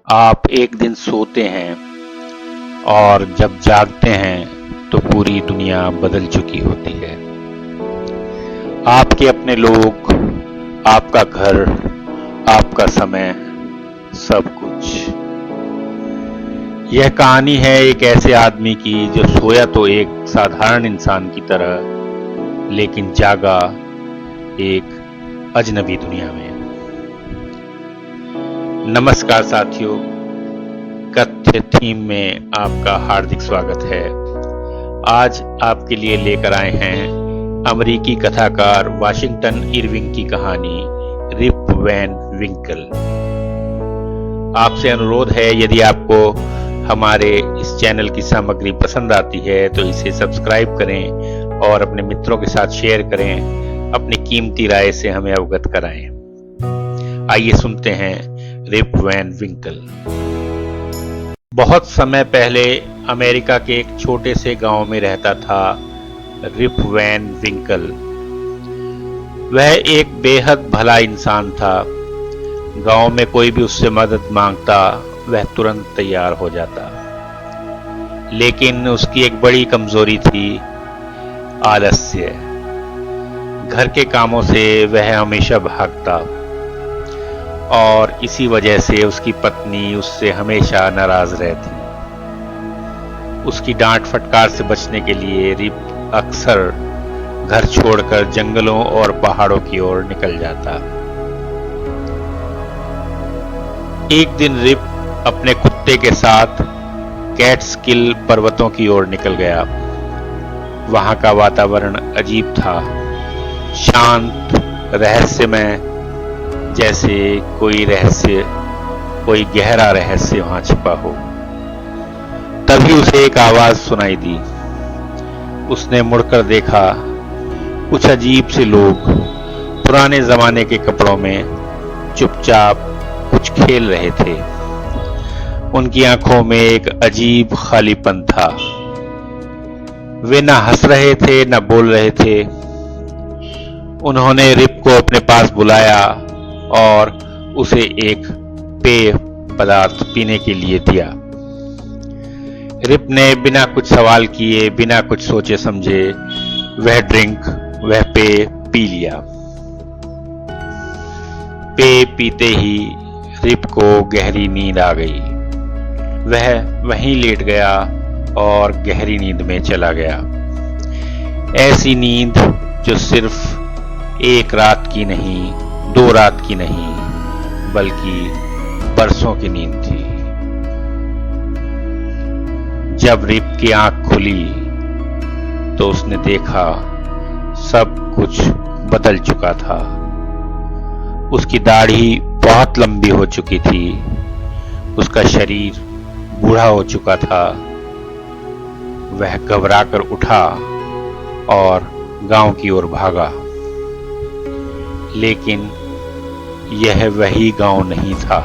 आप एक दिन सोते हैं और जब जागते हैं तो पूरी दुनिया बदल चुकी होती है। आपके अपने लोग, आपका घर, आपका समय, सब कुछ। यह कहानी है एक ऐसे आदमी की जो सोया तो एक साधारण इंसान की तरह, लेकिन जागा एक अजनबी दुनिया में। नमस्कार साथियों, कथ्य थीम में आपका हार्दिक स्वागत है। आज आपके लिए लेकर आए हैं अमेरिकी कथाकार वाशिंगटन इरविंग की कहानी रिप वैन विंकल। आपसे अनुरोध है, यदि आपको हमारे इस चैनल की सामग्री पसंद आती है तो इसे सब्सक्राइब करें और अपने मित्रों के साथ शेयर करें। अपनी कीमती राय से हमें अवगत कराएं। आइए सुनते हैं रिप वैन विंकल। बहुत समय पहले अमेरिका के एक छोटे से गांव में रहता था रिप वैन विंकल। वह एक बेहद भला इंसान था। गांव में कोई भी उससे मदद मांगता वह तुरंत तैयार हो जाता। लेकिन उसकी एक बड़ी कमजोरी थी, आलस्य। घर के कामों से वह हमेशा भागता और इसी वजह से उसकी पत्नी उससे हमेशा नाराज रहती। उसकी डांट फटकार से बचने के लिए रिप अक्सर घर छोड़कर जंगलों और पहाड़ों की ओर निकल जाता। एक दिन रिप अपने कुत्ते के साथ कैट्सकिल पर्वतों की ओर निकल गया। वहां का वातावरण अजीब था, शांत, रहस्यमय, जैसे कोई गहरा रहस्य वहां छिपा हो। तभी उसे एक आवाज सुनाई दी। उसने मुड़कर देखा। कुछ अजीब से लोग पुराने जमाने के कपड़ों में चुपचाप कुछ खेल रहे थे। उनकी आंखों में एक अजीब खालीपन था। वे न हंस रहे थे न बोल रहे थे। उन्होंने रिप को अपने पास बुलाया और उसे एक पेय पदार्थ पीने के लिए दिया। रिप ने बिना कुछ सवाल किए, बिना कुछ सोचे समझे वह पेय पी लिया। पेय पीते ही रिप को गहरी नींद आ गई। वह वहीं लेट गया और गहरी नींद में चला गया। ऐसी नींद जो सिर्फ एक रात की नहीं, 2 रात की नहीं, बल्कि बरसों की नींद थी। जब रिप की आंख खुली तो उसने देखा सब कुछ बदल चुका था। उसकी दाढ़ी बहुत लंबी हो चुकी थी। उसका शरीर बूढ़ा हो चुका था। वह घबराकर उठा और गांव की ओर भागा। लेकिन यह वही गांव नहीं था।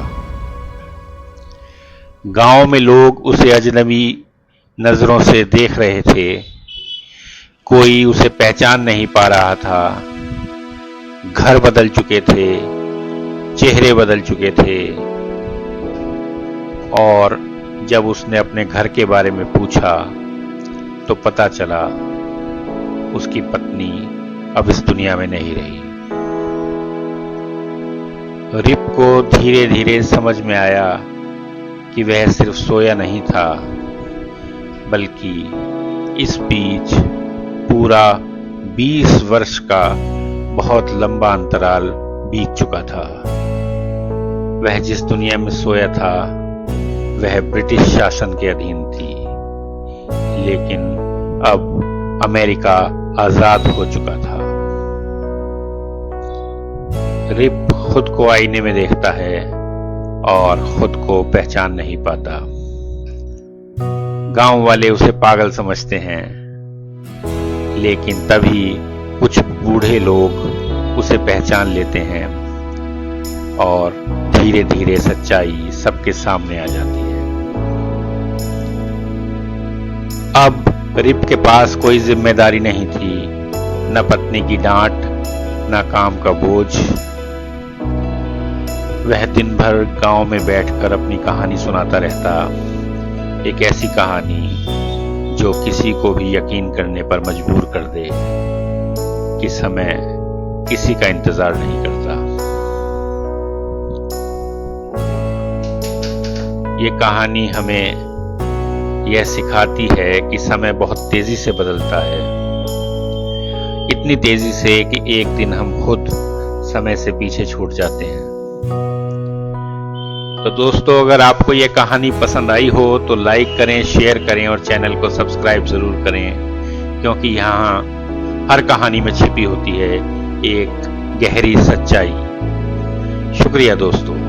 गांव में लोग उसे अजनबी नजरों से देख रहे थे। कोई उसे पहचान नहीं पा रहा था। घर बदल चुके थे, चेहरे बदल चुके थे। और जब उसने अपने घर के बारे में पूछा तो पता चला उसकी पत्नी अब इस दुनिया में नहीं रही। रिप को धीरे धीरे समझ में आया कि वह सिर्फ सोया नहीं था, बल्कि इस बीच पूरा 20 वर्ष का बहुत लंबा अंतराल बीत चुका था। वह जिस दुनिया में सोया था वह ब्रिटिश शासन के अधीन थी, लेकिन अब अमेरिका आजाद हो चुका था। रिप खुद को आईने में देखता है और खुद को पहचान नहीं पाता। गांव वाले उसे पागल समझते हैं, लेकिन तभी कुछ बूढ़े लोग उसे पहचान लेते हैं और धीरे धीरे सच्चाई सबके सामने आ जाती है। अब रिप के पास कोई जिम्मेदारी नहीं थी, न पत्नी की डांट, न काम का बोझ। वह दिन भर गांव में बैठकर अपनी कहानी सुनाता रहता, एक ऐसी कहानी जो किसी को भी यकीन करने पर मजबूर कर दे कि समय किसी का इंतजार नहीं करता। ये कहानी हमें यह सिखाती है कि समय बहुत तेजी से बदलता है, इतनी तेजी से कि एक दिन हम खुद समय से पीछे छूट जाते हैं। तो दोस्तों, अगर आपको यह कहानी पसंद आई हो तो लाइक करें, शेयर करें और चैनल को सब्सक्राइब जरूर करें, क्योंकि यहाँ हर कहानी में छिपी होती है एक गहरी सच्चाई। शुक्रिया दोस्तों।